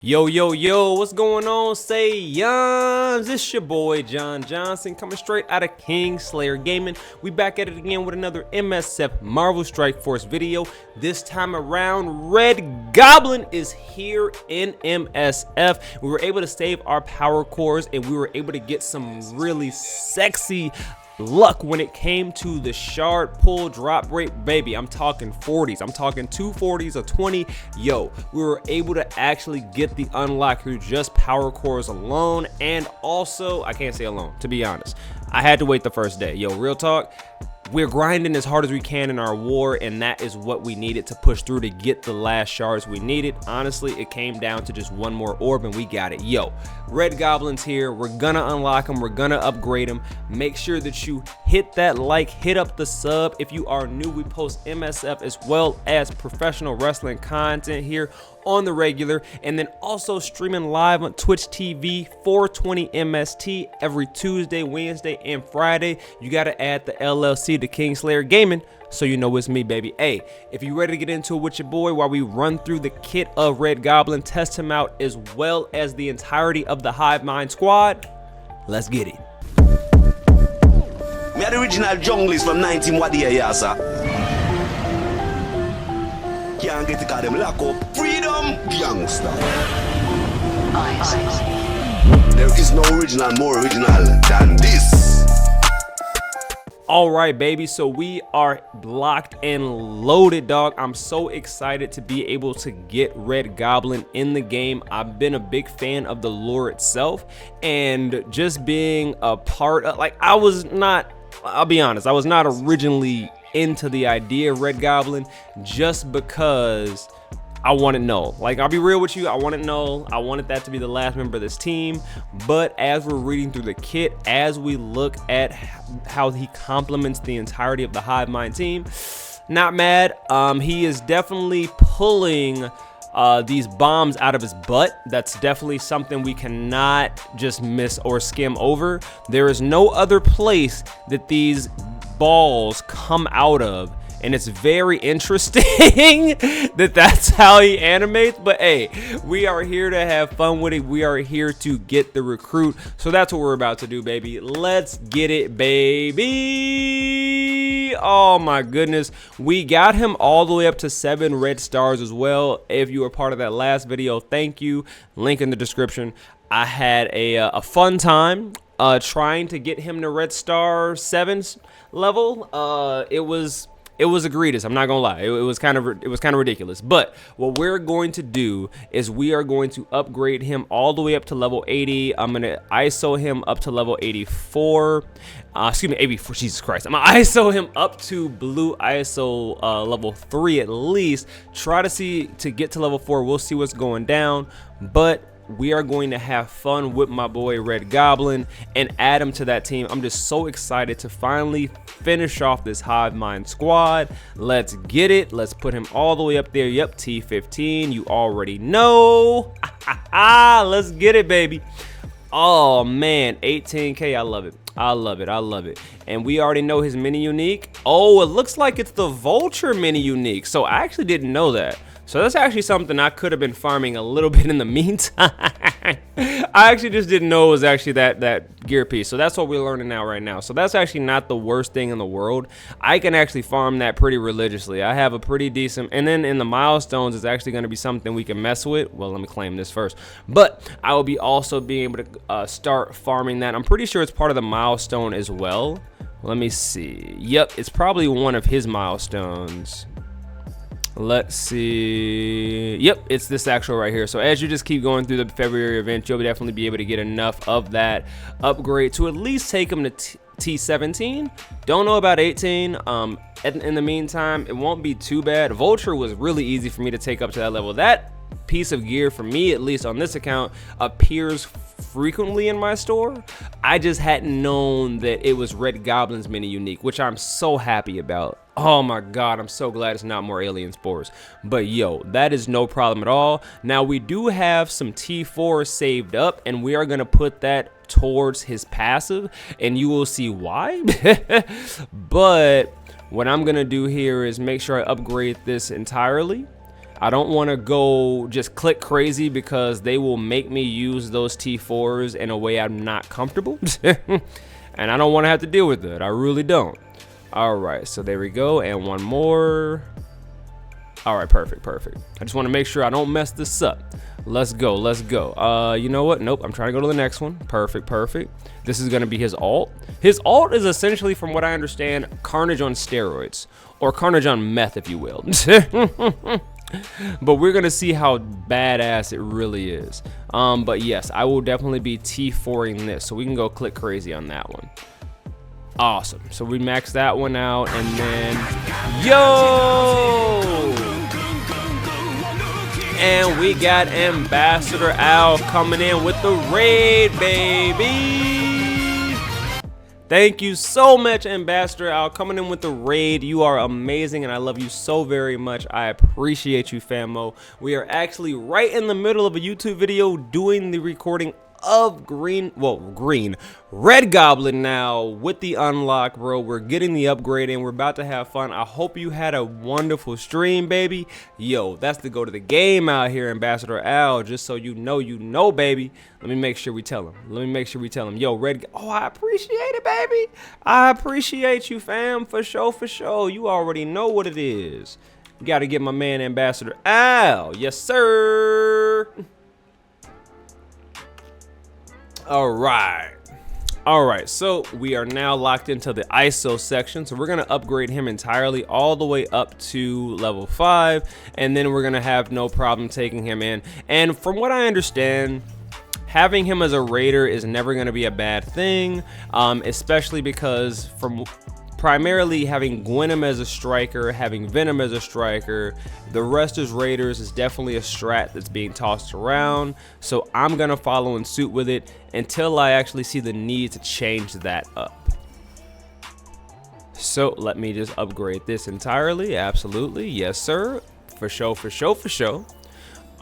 Yo, what's going on? Say yums, it's your boy Jon Johnson coming straight out of KingSlayer Gaming. We back at it again with another MSF Marvel Strike Force video. This time around, Red Goblin is here in MSF. We were able to save our power cores and we were able to get some really sexy luck when it came to the shard pull drop rate. Baby, I'm talking 40s, I'm talking 240s, a 20. Yo, we were able to actually get the unlock through just power cores alone. And also, I can't say alone, to be honest, I had to wait the first day. Yo, real talk, we're grinding as hard as we can in our war, and that is what we needed to push through to get the last shards we needed. Honestly, it came down to just one more orb and we got it. Yo, Red Goblin's here. We're gonna unlock him, we're gonna upgrade him. Make sure that you hit that like, hit up the sub. If you are new, we post MSF as well as professional wrestling content here on the regular, and then also streaming live on Twitch TV 420 MST every Tuesday, Wednesday, and Friday. You got to add the LLC to KingSlayer Gaming so you know it's me, baby. Hey, if you ready to get into it with your boy while we run through the kit of Red Goblin, test him out as well as the entirety of the Hivemind squad, let's get it. Me are the original junglist from 19 Wadia, yeah, sir. Can't get to call them lock up. Freedom, gangster. There is no original more original than this. All right, baby, so we are blocked and loaded, dog. I'm so excited to be able to get Red Goblin in the game. I've been a big fan of the lore itself, and just being a part of, like, I'll be honest, I was not originally into the idea of Red Goblin just because I want to know. Like, I'll be real with you, I want to know. I wanted that to be the last member of this team, but as we're reading through the kit, as we look at how he complements the entirety of the Hivemind team, not mad. He is definitely pulling these bombs out of his butt. That's definitely something we cannot just miss or skim over. There is no other place that these balls come out of, and it's very interesting that that's how he animates. But hey, we are here to have fun with it. We are here to get the recruit, so that's what we're about to do, baby. Let's get it, baby. Oh my goodness, we got him all the way up to 7 red stars as well. If you were part of that last video, thank you. Link in the description. I had a fun time trying to get him to red star 7's level. It was egregious, I'm not gonna lie. It was kind of ridiculous. But what we're going to do is we are going to upgrade him all the way up to level 80. I'm gonna ISO him up to level 84. Excuse me, 84. Jesus Christ! I'm gonna ISO him up to blue ISO level 3 at least. Try to get to level 4. We'll see what's going down, but we are going to have fun with my boy Red Goblin and add him to that team. I'm just so excited to finally finish off this Hivemind squad. Let's get it. Let's put him all the way up there. Yep, T15. You already know. Let's get it, baby. Oh man, 18K. I love it. I love it. And we already know his mini unique. Oh, it looks like it's the Vulture mini unique. So I actually didn't know that. So that's actually something I could have been farming a little bit in the meantime. I actually just didn't know it was actually that gear piece. So that's what we're learning now right now. So that's actually not the worst thing in the world. I can actually farm that pretty religiously. I have a pretty decent, and then in the milestones is actually going to be something we can mess with. Well, let me claim this first. But I will be also being able to start farming that. I'm pretty sure it's part of the milestone as well. Let me see. Yep, it's probably one of his milestones. Let's see. Yep, it's this actual right here. So as you just keep going through the February event, you'll definitely be able to get enough of that upgrade to at least take them to T17. Don't know about 18. In the meantime, it won't be too bad. Vulture was really easy for me to take up to that level. That piece of gear, for me at least on this account, appears frequently in my store. I just hadn't known that it was Red Goblin's mini unique, which I'm so happy about. Oh my god, I'm so glad it's not more alien spores. But yo, that is no problem at all. Now we do have some T4 saved up, and we are gonna put that towards his passive, and you will see why. But what I'm gonna do here is make sure I upgrade this entirely. I don't want to go just click crazy because they will make me use those T4s in a way I'm not comfortable. And I don't want to have to deal with it. I really don't. All right, so there we go. And one more. All right, perfect. I just want to make sure I don't mess this up. Let's go. You know what? Nope, I'm trying to go to the next one. Perfect. This is going to be his ult. His ult is essentially, from what I understand, Carnage on steroids, or Carnage on meth, if you will. But we're going to see how badass it really is. But yes, I will definitely be T4ing this, so we can go click crazy on that one. Awesome. So we maxed that one out, and then and we got Ambassador Al coming in with the raid, baby. Thank you so much, Ambassador Al, coming in with the raid. You are amazing, and I love you so very much. I appreciate you, famo. We are actually right in the middle of a YouTube video doing the recording of Red Goblin now with the unlock, bro. We're getting the upgrade and we're about to have fun. I hope you had a wonderful stream, baby. Yo, that's the go to the game out here, Ambassador Al. Just so you know, baby. Let me make sure we tell him. Yo, I appreciate it, baby. I appreciate you, fam. For sure. You already know what it is. You got to get my man Ambassador Al. Yes, sir. All right, so we are now locked into the ISO section, so we're gonna upgrade him entirely all the way up to level 5, and then we're gonna have no problem taking him in. And from what I understand, having him as a raider is never gonna be a bad thing, especially because from primarily having Gwenom as a striker, having Venom as a striker, the rest as raiders is definitely a strat that's being tossed around. So I'm gonna follow in suit with it until I actually see the need to change that up. So let me just upgrade this entirely. Absolutely, yes sir, for sure.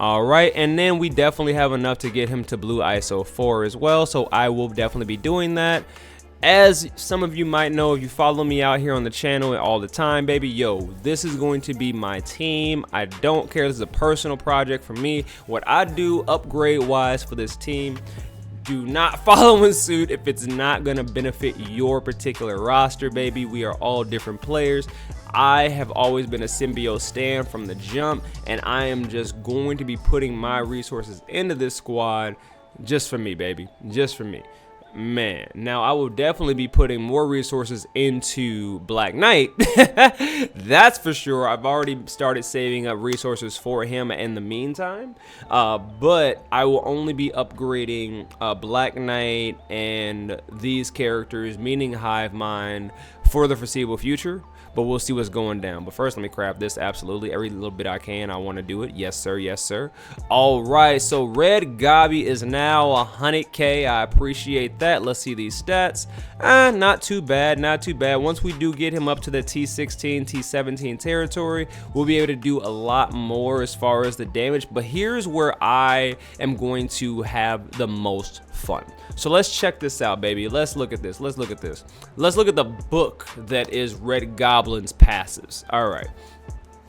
All right, and then we definitely have enough to get him to blue ISO 4 as well, so I will definitely be doing that. As some of you might know, if you follow me out here on the channel all the time, baby, yo, this is going to be my team. I don't care. This is a personal project for me. What I do upgrade wise for this team, do not follow in suit if it's not going to benefit your particular roster, baby. We are all different players. I have always been a symbiote stan from the jump, and I am just going to be putting my resources into this squad just for me, baby, just for me. Man, now I will definitely be putting more resources into Black Knight. That's for sure. I've already started saving up resources for him in the meantime, but I will only be upgrading Black Knight and these characters, meaning Hivemind, for the foreseeable future. But we'll see what's going down. But first, let me craft this. Absolutely, every little bit I can, I want to do it. Yes sir. All right, so Red Gobby is now 100k. I appreciate that. Let's see these stats. Not too bad. Once we do get him up to the T16 T17 territory, we'll be able to do a lot more as far as the damage. But here's where I am going to have the most fun. So let's check this out, baby. Let's look at this. Let's look at the book that is Red Goblin's passives. All right.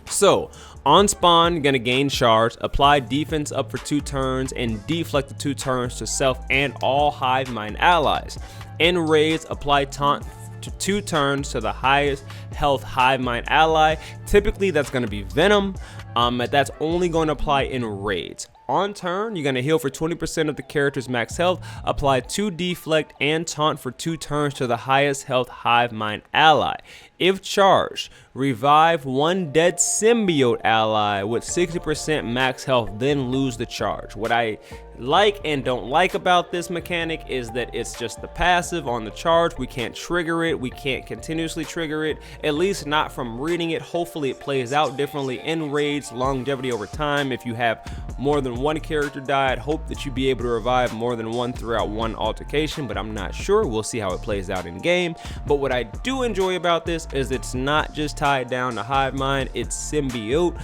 So on spawn, gonna gain charge, apply defense up for 2 turns, and deflect the 2 turns to self and all Hivemind allies. In raids, apply taunt to 2 turns to the highest health Hivemind ally. Typically that's gonna be Venom. That's only going to apply in raids. On turn, you're going to heal for 20% of the character's max health, apply 2 deflect and taunt for 2 turns to the highest health Hivemind ally. If charged, revive 1 dead symbiote ally with 60% max health, then lose the charge. What I like and don't like about this mechanic is that it's just the passive on the charge. We can't trigger it. We can't continuously trigger it, at least not from reading it. Hopefully it plays out differently in raids, longevity over time. If you have more than 1 character die, I'd hope that you'd be able to revive more than 1 throughout 1 altercation, but I'm not sure. We'll see how it plays out in game. But what I do enjoy about this is it's not just tied down to Hivemind, it's symbiote.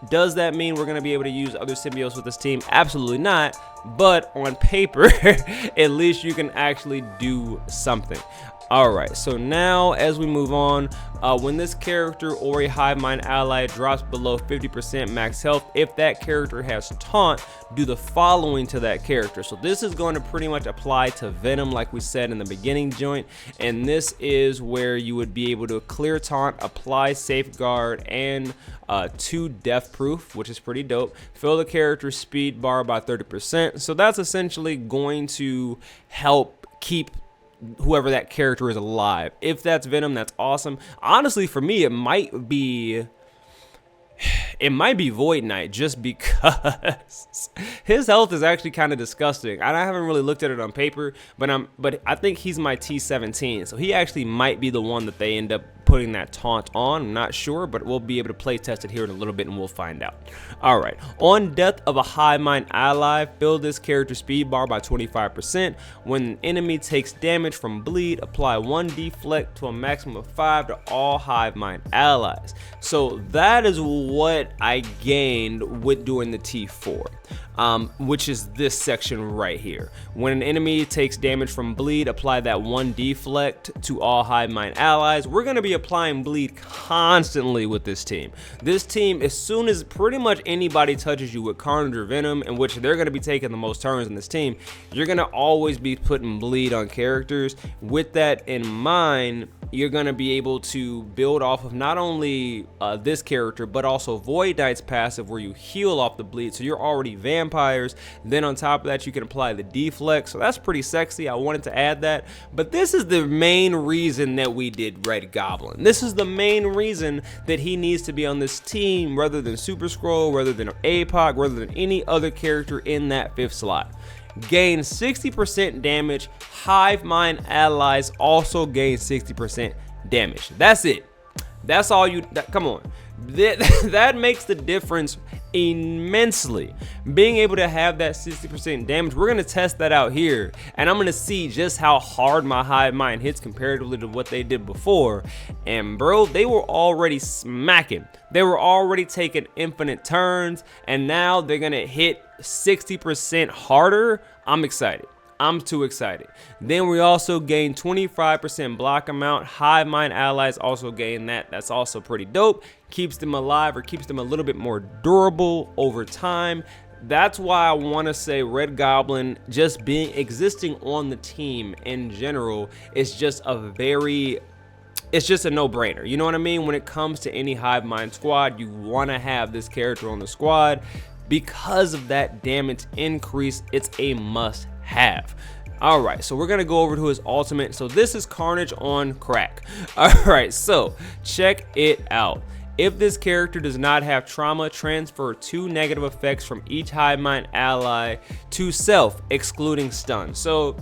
Does that mean we're going to be able to use other symbiotes with this team? Absolutely not. But on paper, at least you can actually do something. Alright, so now as we move on, when this character or a hivemind ally drops below 50% max health, if that character has taunt, do the following to that character. So this is going to pretty much apply to Venom like we said in the beginning joint, and this is where you would be able to clear taunt, apply safeguard, and 2 death proof, which is pretty dope. Fill the character's speed bar by 30%. So that's essentially going to help keep whoever that character is alive. If that's Venom, that's awesome. Honestly, for me, it might be Void Knight, just because his health is actually kind of disgusting. I haven't really looked at it on paper, but I think he's my T17, so he actually might be the one that they end up putting that taunt on. I'm not sure, but we'll be able to play test it here in a little bit and we'll find out. Alright, on death of a hivemind ally, fill this character's speed bar by 25%. When an enemy takes damage from bleed, apply 1 deflect to a maximum of 5 to all hivemind allies. So that is what I gained with doing the T4. Which is this section right here. When an enemy takes damage from bleed, apply that 1 deflect to all hivemind allies. We're going to be applying bleed constantly with this team. This team, as soon as pretty much anybody touches you with Carnage or Venom, in which they're going to be taking the most turns in this team, you're going to always be putting bleed on characters. With that in mind, you're going to be able to build off of not only this character, but also Void Knight's passive where you heal off the bleed, so you're already vampires. Then on top of that, you can apply the deflect, so that's pretty sexy. I wanted to add that, but this is the main reason that we did Red Goblin. This is the main reason that he needs to be on this team rather than Super Skrull, rather than APOC, rather than any other character in that 5th slot. Gain 60% damage. Hivemind allies also gain 60% damage. That's it. That's all you, come on. That makes the difference immensely. Being able to have that 60% damage, we're gonna test that out here, and I'm gonna see just how hard my hivemind hits comparatively to what they did before. And bro, they were already smacking. They were already taking infinite turns, and now they're gonna hit 60% harder. I'm excited. I'm too excited. Then we also gain 25% block amount. Hivemind allies also gain that. That's also pretty dope. Keeps them alive, or keeps them a little bit more durable over time. That's why I want to say Red Goblin just existing on the team in general is just it's just a no-brainer. You know what I mean? When it comes to any Hivemind squad, you want to have this character on the squad because of that damage increase. It's a must-have. Alright, so we're gonna go over to his ultimate. So this is Carnage on crack. Alright, so check it out. If this character does not have trauma, transfer 2 negative effects from each hivemind ally to self, excluding stun. So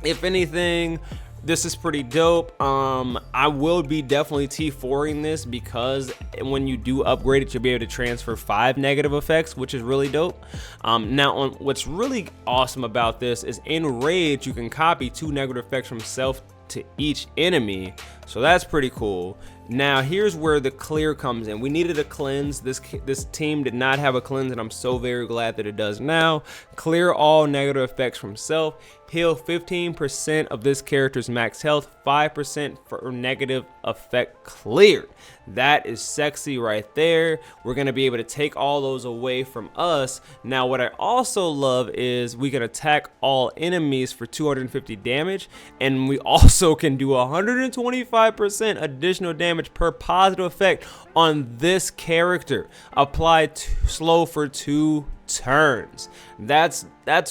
if anything, this is pretty dope. I will be definitely T4ing this, because when you do upgrade it, you'll be able to transfer 5 negative effects, which is really dope. Now, what's really awesome about this is in Rage, you can copy 2 negative effects from self to each enemy, so that's pretty cool. Now here's where the clear comes in. We needed a cleanse. This team did not have a cleanse, and I'm so very glad that it does now. Clear all negative effects from self. Heal 15% of this character's max health, 5% for negative effect cleared. That is sexy right there. We're gonna be able to take all those away from us. Now what I also love is we can attack all enemies for 250 damage, and we also can do 125% additional damage per positive effect on this character. Apply slow for 2 turns. That's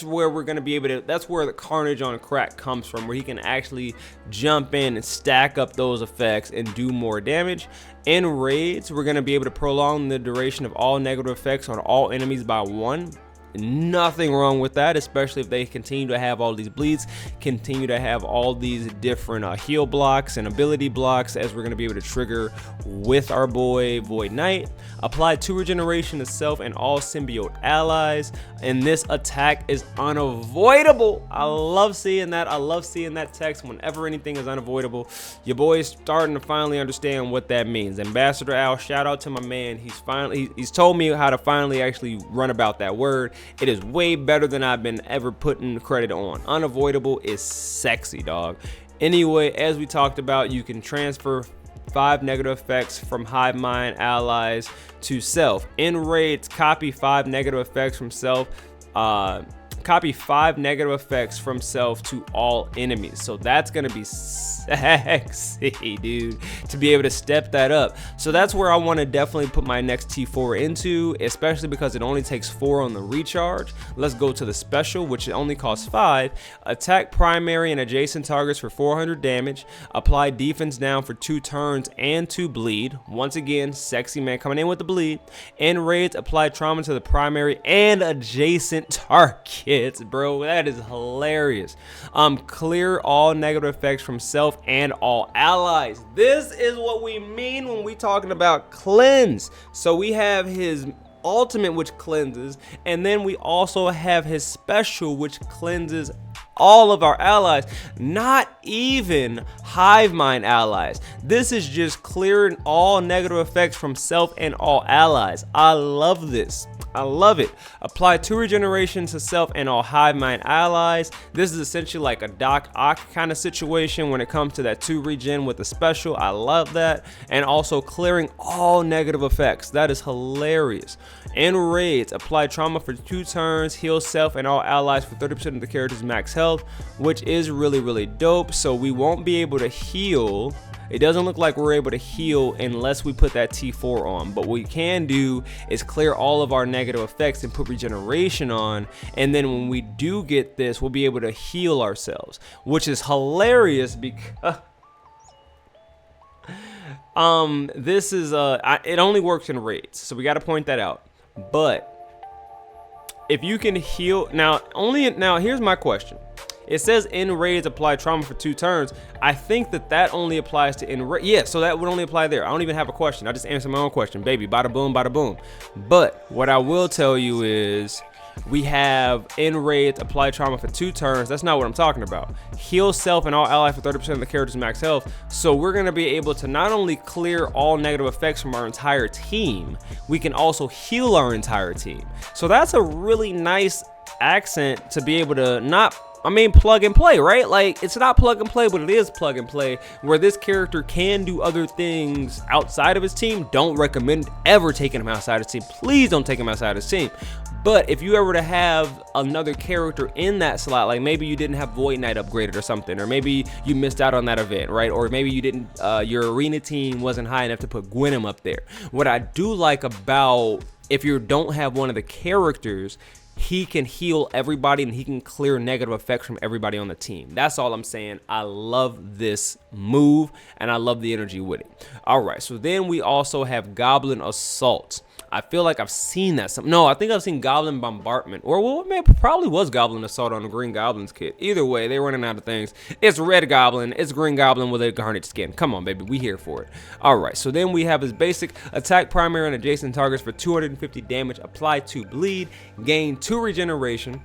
where we're gonna be able to, that's where the Carnage on crack comes from, where he can actually jump in and stack up those effects and do more damage. In raids, we're gonna be able to prolong the duration of all negative effects on all enemies by 1. Nothing wrong with that, especially if they continue to have all these bleeds, continue to have all these different heal blocks and ability blocks, as we're going to be able to trigger with our boy Void Knight. Apply 2 regeneration to self and all symbiote allies, and this attack is unavoidable. I love seeing that. I love seeing that text whenever anything is unavoidable. Your boy's starting to finally understand what that means. Ambassador Al, shout out to my man. He's told me how to finally actually run about that word. It is way better than I've been ever putting credit on. Unavoidable is sexy, dog. Anyway, as we talked about, you can transfer 5 negative effects from hivemind allies to self. In raids, copy 5 negative effects from self. Copy 5 negative effects from self to all enemies. So that's gonna be sexy, dude, to be able to step that up. So that's where I want to definitely put my next T4 into, especially because it only takes 4 on the recharge. Let's go to the special, which only costs 5. Attack primary and adjacent targets for 400 damage. Apply defense down for 2 turns and 2 bleed. Once again, sexy man coming in with the bleed. In raids, apply trauma to the primary and adjacent targets. Bro, that is hilarious. Clear all negative effects from self and all allies. This is what we mean when we talking about cleanse. So we have his ultimate, which cleanses, and then we also have his special, which cleanses all of our allies, not even hivemind allies. This is just clearing all negative effects from self and all allies. I love this. I love it. Apply 2 regeneration to self and all hivemind allies. This is essentially like a Doc Ock kind of situation when it comes to that 2 regen with the special. I love that. And also clearing all negative effects. That is hilarious. In raids, apply trauma for 2 turns, heal self and all allies for 30% of the character's max health, which is really, really dope. So we won't be able to heal. It doesn't look like we're able to heal unless we put that T4 on, but what we can do is clear all of our negative effects and put regeneration on, and then when we do get this, we'll be able to heal ourselves, which is hilarious because this is it only works in raids, so we got to point that out. But if you can heal now, here's my question. It says in raids apply trauma for 2 turns. I think that only applies to in raid. Yeah, so that would only apply there. I don't even have a question. I just answered my own question, baby. Bada boom, bada boom. But what I will tell you is we have in raids apply trauma for 2 turns. That's not what I'm talking about. Heal self and all allies for 30% of the character's max health. So we're gonna be able to not only clear all negative effects from our entire team, we can also heal our entire team. So that's a really nice accent to be able to plug and play, right? Like, it's not plug and play, but it is plug and play, where this character can do other things outside of his team. Don't recommend ever taking him outside his team. Please don't take him outside his team. But if you ever to have another character in that slot, like maybe you didn't have Void Knight upgraded or something, or maybe you missed out on that event, right? Or maybe you didn't, your arena team wasn't high enough to put gwenom up there. What I do like about if you don't have one of the characters, he can heal everybody and he can clear negative effects from everybody on the team. That's all I'm saying. I love this move and I love the energy with it. All right, so then we also have Goblin Assault. I feel like I've seen that. No, I think I've seen Goblin Bombardment. Or, well, it probably was Goblin Assault on the Green Goblin's kit. Either way, they're running out of things. It's Red Goblin. It's Green Goblin with a Carnage skin. Come on, baby. We here for it. All right, so then we have his basic attack primary and adjacent targets for 250 damage. Apply 2 bleed. Gain 2 regeneration.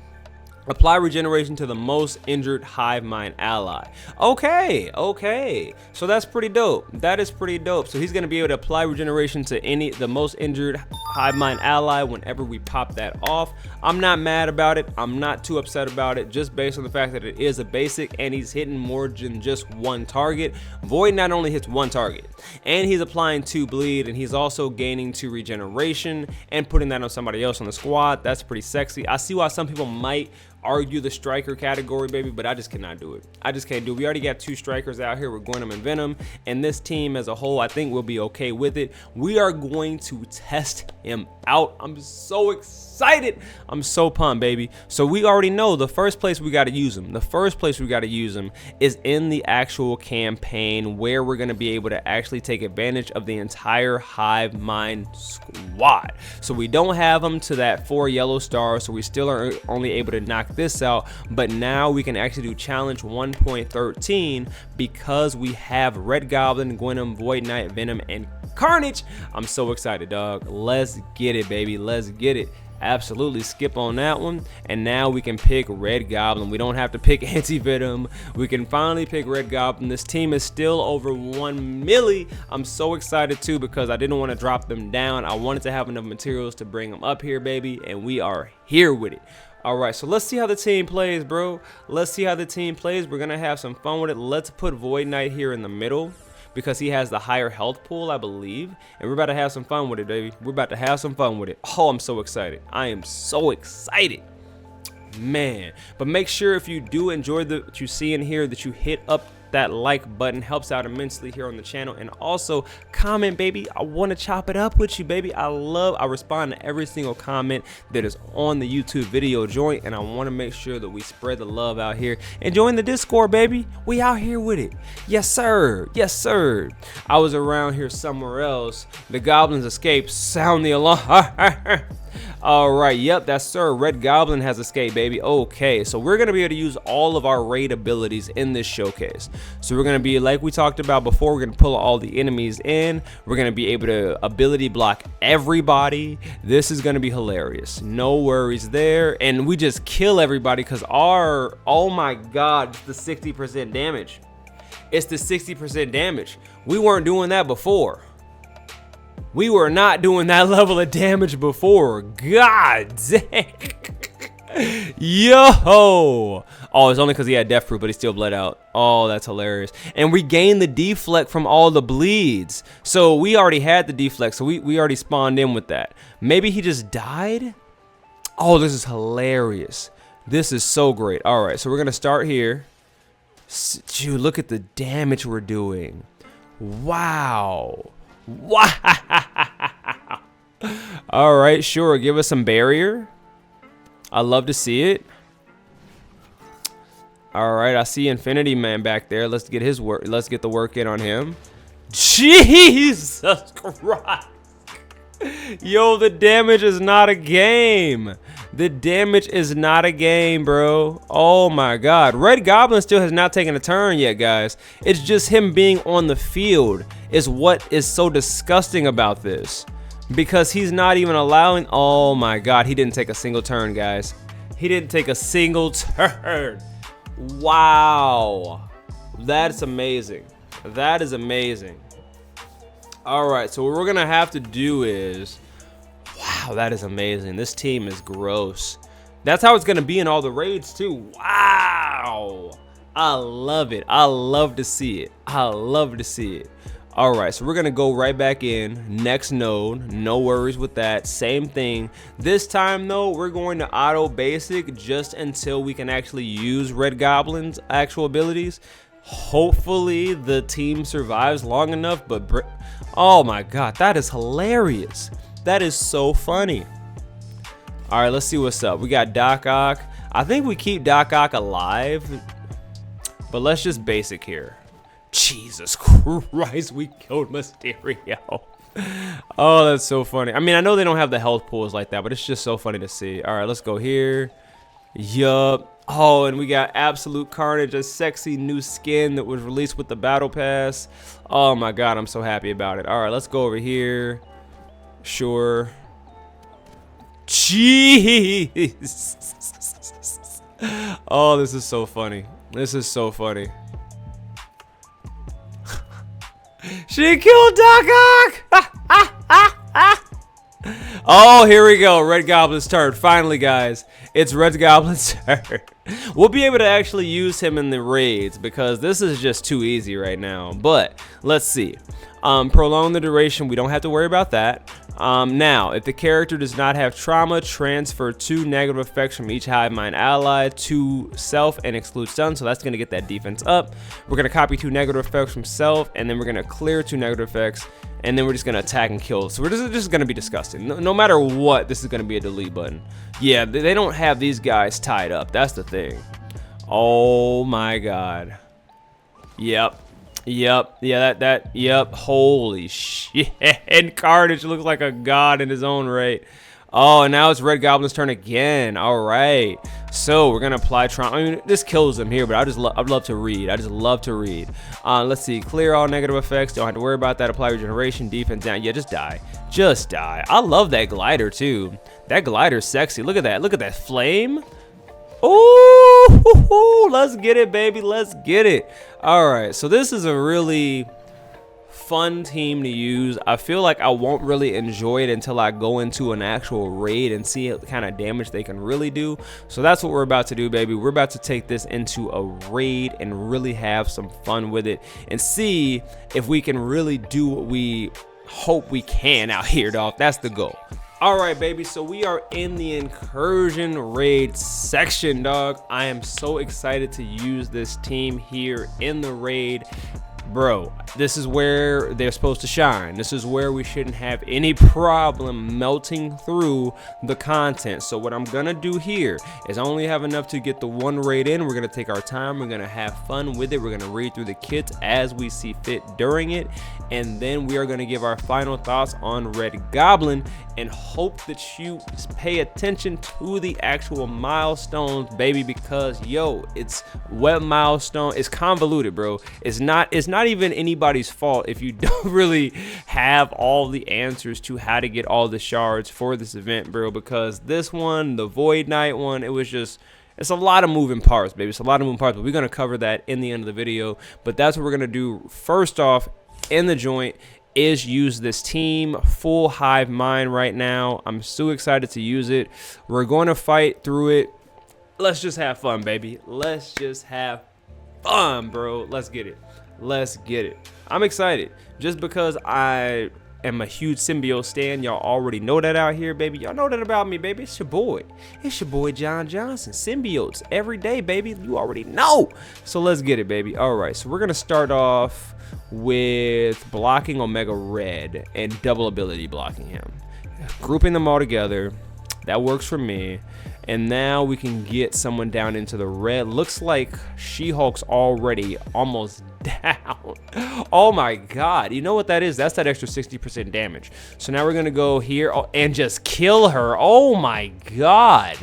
Apply regeneration to the most injured hivemind ally. Okay. So that's pretty dope. That is pretty dope. So he's gonna be able to apply regeneration to the most injured hivemind ally whenever we pop that off. I'm not mad about it. I'm not too upset about it, just based on the fact that it is a basic and he's hitting more than just 1 target. Void not only hits 1 target, and he's applying 2 bleed, and he's also gaining 2 regeneration and putting that on somebody else on the squad. That's pretty sexy. I see why some people might argue the striker category, baby, but I just cannot do it. I just can't do it. We already got 2 strikers out here with gwenom and venom, and this team as a whole, I think we'll be okay with it. We are going to test him out. I'm so excited. I'm so pumped, baby. So we already know the first place we got to use him. The first place we got to use him is in the actual campaign, where we're going to be able to actually take advantage of the entire hivemind squad. So we don't have him to that 4 yellow stars, so we still are only able to knock this out, but now we can actually do challenge 1.13 because we have Red Goblin, gwenom, Void Knight, Venom, and Carnage. I'm so excited, dog. Let's get it, baby. Let's get it. Absolutely skip on that one, and now we can pick Red Goblin. We don't have to pick anti-venom. We can finally pick Red Goblin. This team is still over 1 milli. I'm so excited too because I didn't want to drop them down. I wanted to have enough materials to bring them up here, baby, and we are here with it. All right, so let's see how the team plays, bro. Let's see how the team plays. We're gonna have some fun with it. Let's put Void Knight here in the middle because he has the higher health pool, I believe. And we're about to have some fun with it, baby. We're about to have some fun with it. Oh, I'm so excited. I am so excited, man. But make sure if you do enjoy what you see in here that you hit up that like button. Helps out immensely here on the channel. And also comment, baby. I want to chop it up with you, baby. I respond to every single comment that is on the YouTube video joint, and I want to make sure that we spread the love out here. And join the Discord, baby. We out here with it. Yes sir, yes sir. I was around here somewhere else. The goblins escaped. Sound the alarm. All right, yep, that's sir. Red Goblin has escaped, baby. Okay, so we're gonna be able to use all of our raid abilities in this showcase. So we're gonna be, like we talked about before, we're gonna pull all the enemies in. We're gonna be able to ability block everybody. This is gonna be hilarious. No worries there. And we just kill everybody because our, oh my god, it's the 60% damage. It's the 60% damage. We weren't doing that before. We were not doing that level of damage before. God dang. Yo. Oh, it's only because he had death proof, but he still bled out. Oh, that's hilarious. And we gained the deflect from all the bleeds. So we already had the deflect, so we already spawned in with that. Maybe he just died? Oh, this is hilarious. This is so great. All right, so we're going to start here. Dude, look at the damage we're doing. Wow. Wow. All right, sure, give us some barrier. I love to see it. All right, I see Infinity Man back there. Let's get his work. Let's get the work in on him. Jesus Christ. Yo, the damage is not a game. The damage is not a game, bro. Oh my god. Red Goblin still has not taken a turn yet, guys. It's just him being on the field is what is so disgusting about this. Because he's not even allowing, oh my god, he didn't take a single turn, guys. He didn't take a single turn. Wow. That's amazing. That is amazing. All right, so what we're gonna have to do is, wow, that is amazing. This team is gross. That's how it's gonna be in all the raids too. Wow. I love it. I love to see it. I love to see it. All right, so we're gonna go right back in. Next node, no worries with that. Same thing. This time though, we're going to auto basic just until we can actually use Red Goblin's actual abilities. Hopefully the team survives long enough, but oh my god, that is hilarious. That is so funny. All right, let's see what's up. We got Doc Ock. I think we keep Doc Ock alive, but let's just basic here. Jesus Christ, we killed Mysterio. Oh, that's so funny. I mean, I know they don't have the health pools like that, but it's just so funny to see. All right, let's go here. Yup. Oh, and we got Absolute Carnage, a sexy new skin that was released with the Battle Pass. Oh my god, I'm so happy about it. All right, let's go over here. Sure. Jeez. Oh, this is so funny. This is so funny. She killed Doc Ock! Oh, here we go. Red Goblin's turn. Finally, guys. It's Red Goblin's turn. We'll be able to actually use him in the raids because this is just too easy right now. But let's see. Prolong the duration. We don't have to worry about that. Now, if the character does not have trauma, transfer 2 negative effects from each hivemind ally to self and exclude stun. So that's going to get that defense up. We're going to copy 2 negative effects from self, and then we're going to clear 2 negative effects, and then we're just going to attack and kill. So this is going to be disgusting. No matter what, this is going to be a delete button. Yeah, they don't have these guys tied up. That's the thing. Oh my god. Yep. Yep, yeah, yep, holy shit. And Carnage looks like a god in his own right. Oh, and now it's Red Goblin's turn again. All right, so we're gonna apply trauma. I mean, this kills him here, but I'd love to read. I just love to read. Let's see, clear all negative effects. Don't have to worry about that. Apply regeneration, defense down. Yeah, just die. Just die. I love that glider too. That glider's sexy. Look at that. Look at that flame. Oh, let's get it, baby. Let's get it. All right, so this is a really fun team to use. I feel like I won't really enjoy it until I go into an actual raid and see what kind of damage they can really do. So that's what we're about to do, baby. We're about to take this into a raid and really have some fun with it and see if we can really do what we hope we can out here, dog. That's the goal. All right, baby, so we are in the incursion raid section, dog. I am so excited to use this team here in the raid. Bro, this is where they're supposed to shine. This is where we shouldn't have any problem melting through the content. So what I'm gonna do here is I only have enough to get the one raid in. We're gonna take our time. We're gonna have fun with it. We're gonna read through the kits as we see fit during it. And then we are gonna give our final thoughts on Red Goblin and hope that you pay attention to the actual milestones, baby, because yo, it's web milestone. It's convoluted, bro. It's not even anybody's fault if you don't really have all the answers to how to get all the shards for this event, bro, because this one, the Void Knight one, it's a lot of moving parts, baby. It's a lot of moving parts, but we're gonna cover that in the end of the video. But that's what we're gonna do first off in the joint is use this team full hive mind right now. I'm so excited to use it. We're going to fight through it. Let's just have fun, baby. Let's just have fun, bro. Let's get it. Let's get it. I'm excited just because I am a huge symbiote stan. Y'all already know that out here, baby. Y'all know that about me, baby. It's your boy. It's your boy Jon Johnson. Symbiotes every day, baby. You already know. So let's get it, baby. All right, so we're gonna start off with blocking Omega Red and double ability blocking him, grouping them all together. That works for me. And now we can get someone down into the red. Looks like She-Hulk's already almost down. Oh my god, you know what that is? That's that extra 60% damage. So now we're gonna go here and just kill her. Oh my god.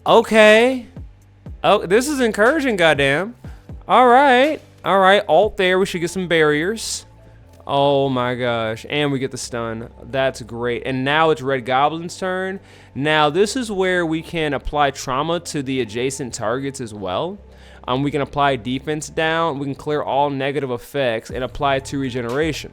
Okay. Oh, this is encouraging, goddamn. All right, alt there. We should get some barriers. Oh my gosh, and we get the stun. That's great. And now it's Red Goblin's turn. Now this is where we can apply trauma to the adjacent targets as well. We can apply defense down. We can clear all negative effects and apply 2 regeneration.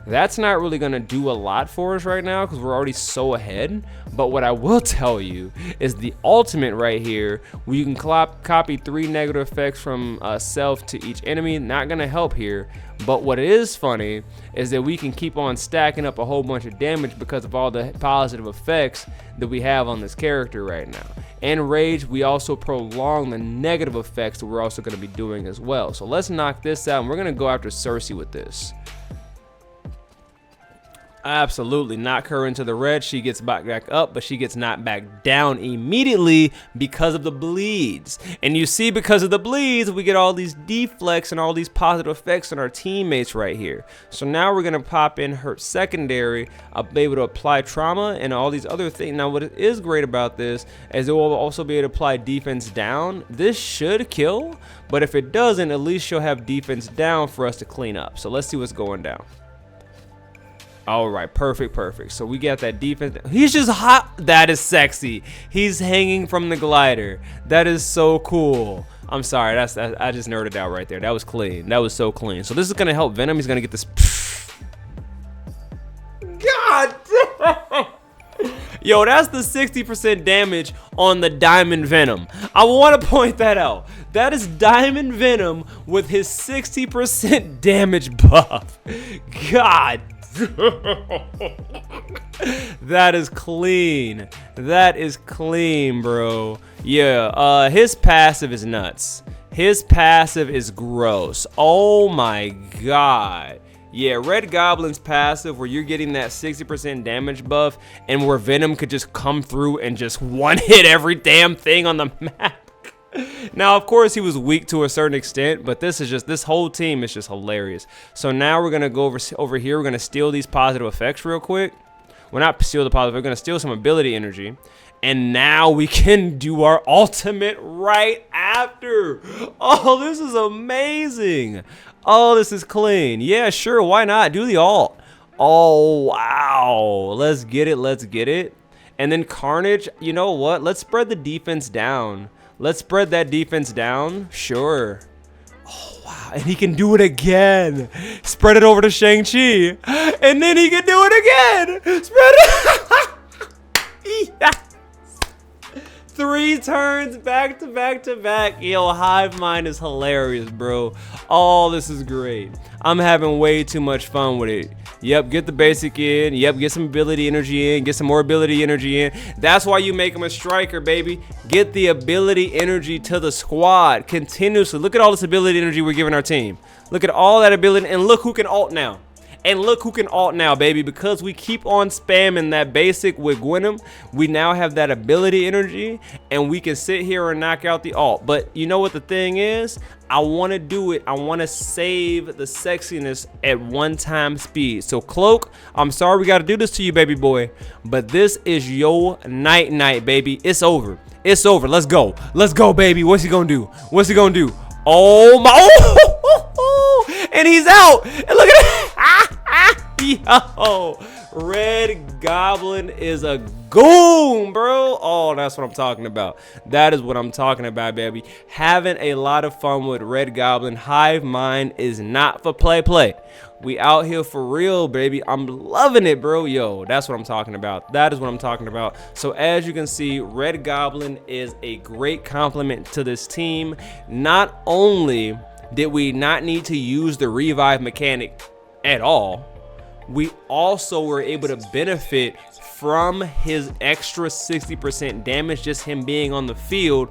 That's not really gonna do a lot for us right now because we're already so ahead. But what I will tell you is the ultimate right here, where you can copy 3 negative effects from self to each enemy. Not gonna help here. But what is funny is that we can keep on stacking up a whole bunch of damage because of all the positive effects that we have on this character right now. And Rage, we also prolong the negative effects that we're also gonna be doing as well. So let's knock this out and we're gonna go after Cersei with this. Absolutely, knock her into the red. She gets back up, but she gets knocked back down immediately because of the bleeds. And you see, because of the bleeds, we get all these deflects and all these positive effects on our teammates right here. So now we're gonna pop in her secondary. I'll be able to apply trauma and all these other things. Now, what is great about this is it will also be able to apply defense down. This should kill, but if it doesn't, at least she'll have defense down for us to clean up. So let's see what's going down. All right, perfect. So we got that defense. He's just hot. That is sexy. He's hanging from the glider. That is so cool. I'm sorry, I just nerded out right there. That was clean. That was so clean. So this is gonna help Venom. He's gonna get this. God damn. Yo, that's the 60% damage on the Diamond Venom. I want to point that out. That is Diamond Venom with his 60% damage buff. God. That is clean. That is clean, bro. Yeah, his passive is nuts. His passive is gross. Oh my god. Yeah, Red Goblin's passive, where you're getting that 60% damage buff and where Venom could just come through and just one hit every damn thing on the map. Now, of course, he was weak to a certain extent, but this whole team is just hilarious. So now we're gonna go over here. We're gonna steal these positive effects real quick. Well, not steal the positive. We're gonna steal some ability energy, and now we can do our ultimate right after. Oh, this is amazing. Oh, this is clean. Yeah, sure. Why not? Do the ult. Oh wow. Let's get it. Let's get it. And then Carnage. You know what? Let's spread the defense down. Let's spread that defense down. Sure. Oh, wow. And he can do it again. Spread it over to Shang-Chi. And then he can do it again. Spread it. Yes. 3 turns back to back to back. Yo, Hive Mind is hilarious, bro. Oh, this is great. I'm having way too much fun with it. Yep, get the basic in. Yep, get some ability energy in. Get some more ability energy in. That's why you make him a striker, baby. Get the ability energy to the squad continuously. Look at all this ability energy we're giving our team. Look at all that ability, and look who can ult now. And look who can ult now, baby. Because we keep on spamming that basic with gwenom, we now have that ability energy, and we can sit here and knock out the ult. But you know what the thing is? I want to do it. I want to save the sexiness at 1x speed. So Cloak, I'm sorry we got to do this to you, baby boy, but this is your night, baby. It's over. It's over. Let's go. Let's go, baby. What's he gonna do? What's he gonna do? Oh my! Oh, and he's out. And look at it. Yo, Red Goblin is a goon, bro. Oh, that's what I'm talking about. That is what I'm talking about, baby. Having a lot of fun with Red Goblin. Hive Mind is not for play. We out here for real, baby. I'm loving it, bro. Yo, that's what I'm talking about. That is what I'm talking about. So as you can see, Red Goblin is a great compliment to this team. Not only did we not need to use the revive mechanic at all, we also were able to benefit from his extra 60% damage. Just him being on the field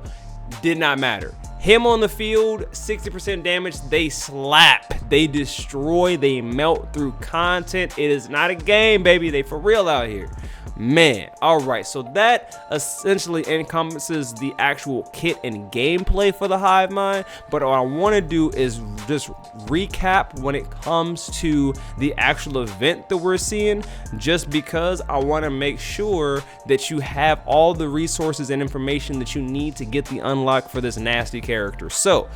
did not matter. Him on the field, 60% damage, they slap, they destroy, they melt through content. It is not a game, baby. They for real out here. Man, all right, so that essentially encompasses the actual kit and gameplay for the Hive Mind. But what I want to do is just recap when it comes to the actual event that we're seeing, just because I want to make sure that you have all the resources and information that you need to get the unlock for this nasty character. So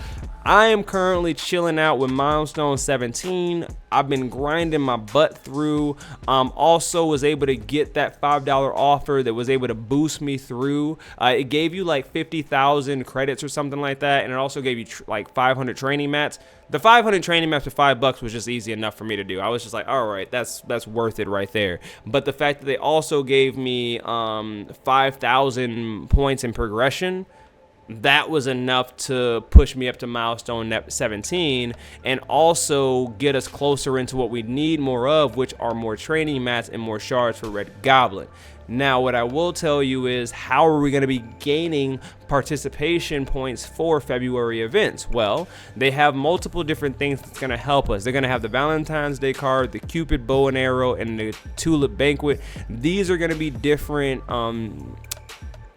I am currently chilling out with milestone 17. I've been grinding my butt through. Also was able to get that $5 offer that was able to boost me through. It gave you like 50,000 credits or something like that, and it also gave you like 500 training mats. The 500 training mats for $5 was just easy enough for me to do. I was just like, all right, that's worth it right there. But the fact that they also gave me 5,000 points in progression, that was enough to push me up to milestone 17 and also get us closer into what we need more of, which are more training mats and more shards for Red Goblin. Now, what I will tell you is, how are we going to be gaining participation points for February events? Well, they have multiple different things that's going to help us. They're going to have the Valentine's Day card, the Cupid bow and arrow, and the Tulip banquet. These are going to be different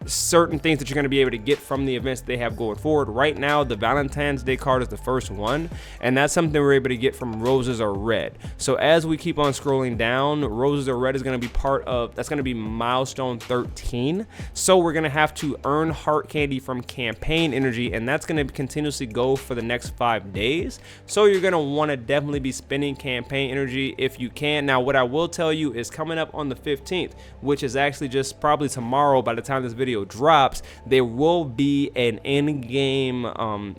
certain things that you're going to be able to get from the events they have going forward. Right now, the Valentine's Day card is the first one, and that's something we're able to get from Roses Are Red. So as we keep on scrolling down, Roses Are Red is going to be part of, that's going to be milestone 13. So we're going to have to earn heart candy from campaign energy, and that's going to continuously go for the next 5 days. So you're going to want to definitely be spending campaign energy if you can. Now, what I will tell you is, coming up on the 15th, which is actually just probably tomorrow by the time this video drops, there will be an in-game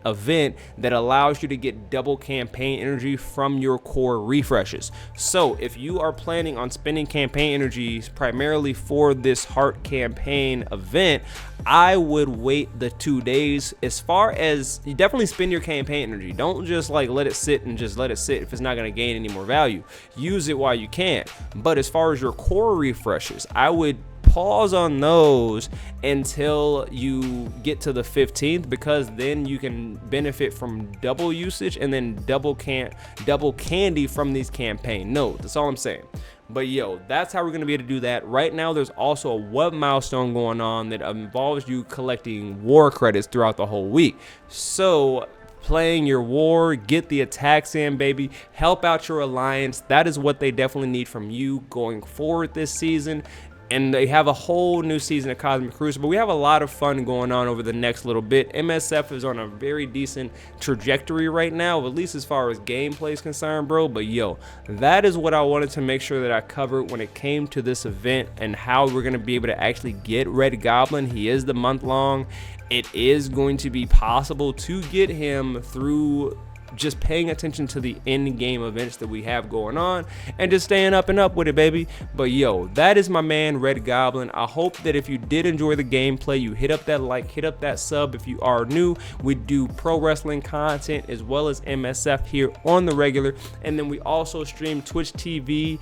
event that allows you to get double campaign energy from your core refreshes. So if you are planning on spending campaign energies primarily for this heart campaign event, I would wait the 2 days. As far as, you definitely spend your campaign energy. Don't just like let it sit and just let it sit if it's not going to gain any more value. Use it while you can. But as far as your core refreshes, I would pause on those until you get to the 15th, because then you can benefit from double usage and then double candy from these campaign nodes. That's all I'm saying. But yo, that's how we're going to be able to do that. Right now, there's also a web milestone going on that involves you collecting war credits throughout the whole week. So playing your war, get the attacks in, baby, help out your alliance. That is what they definitely need from you going forward this season. And they have a whole new season of Cosmic Crucible. We have a lot of fun going on over the next little bit. MSF is on a very decent trajectory right now, at least as far as gameplay is concerned, bro. But yo, that is what I wanted to make sure that I covered when it came to this event and how we're going to be able to actually get Red Goblin. He is the month long. It is going to be possible to get him through just paying attention to the end game events that we have going on and just staying up and up with it, baby. But yo, that is my man Red Goblin. I hope that if you did enjoy the gameplay, you hit up that like, hit up that sub. If you are new, we do pro wrestling content as well as MSF here on the regular, and then we also stream Twitch TV.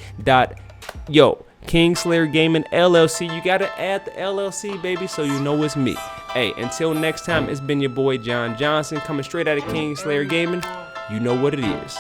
KingSlayer Gaming LLC. You gotta add the LLC, baby, so you know it's me. Hey, until next time, it's been your boy Jon Johnson coming straight out of KingSlayer Gaming. You know what it is.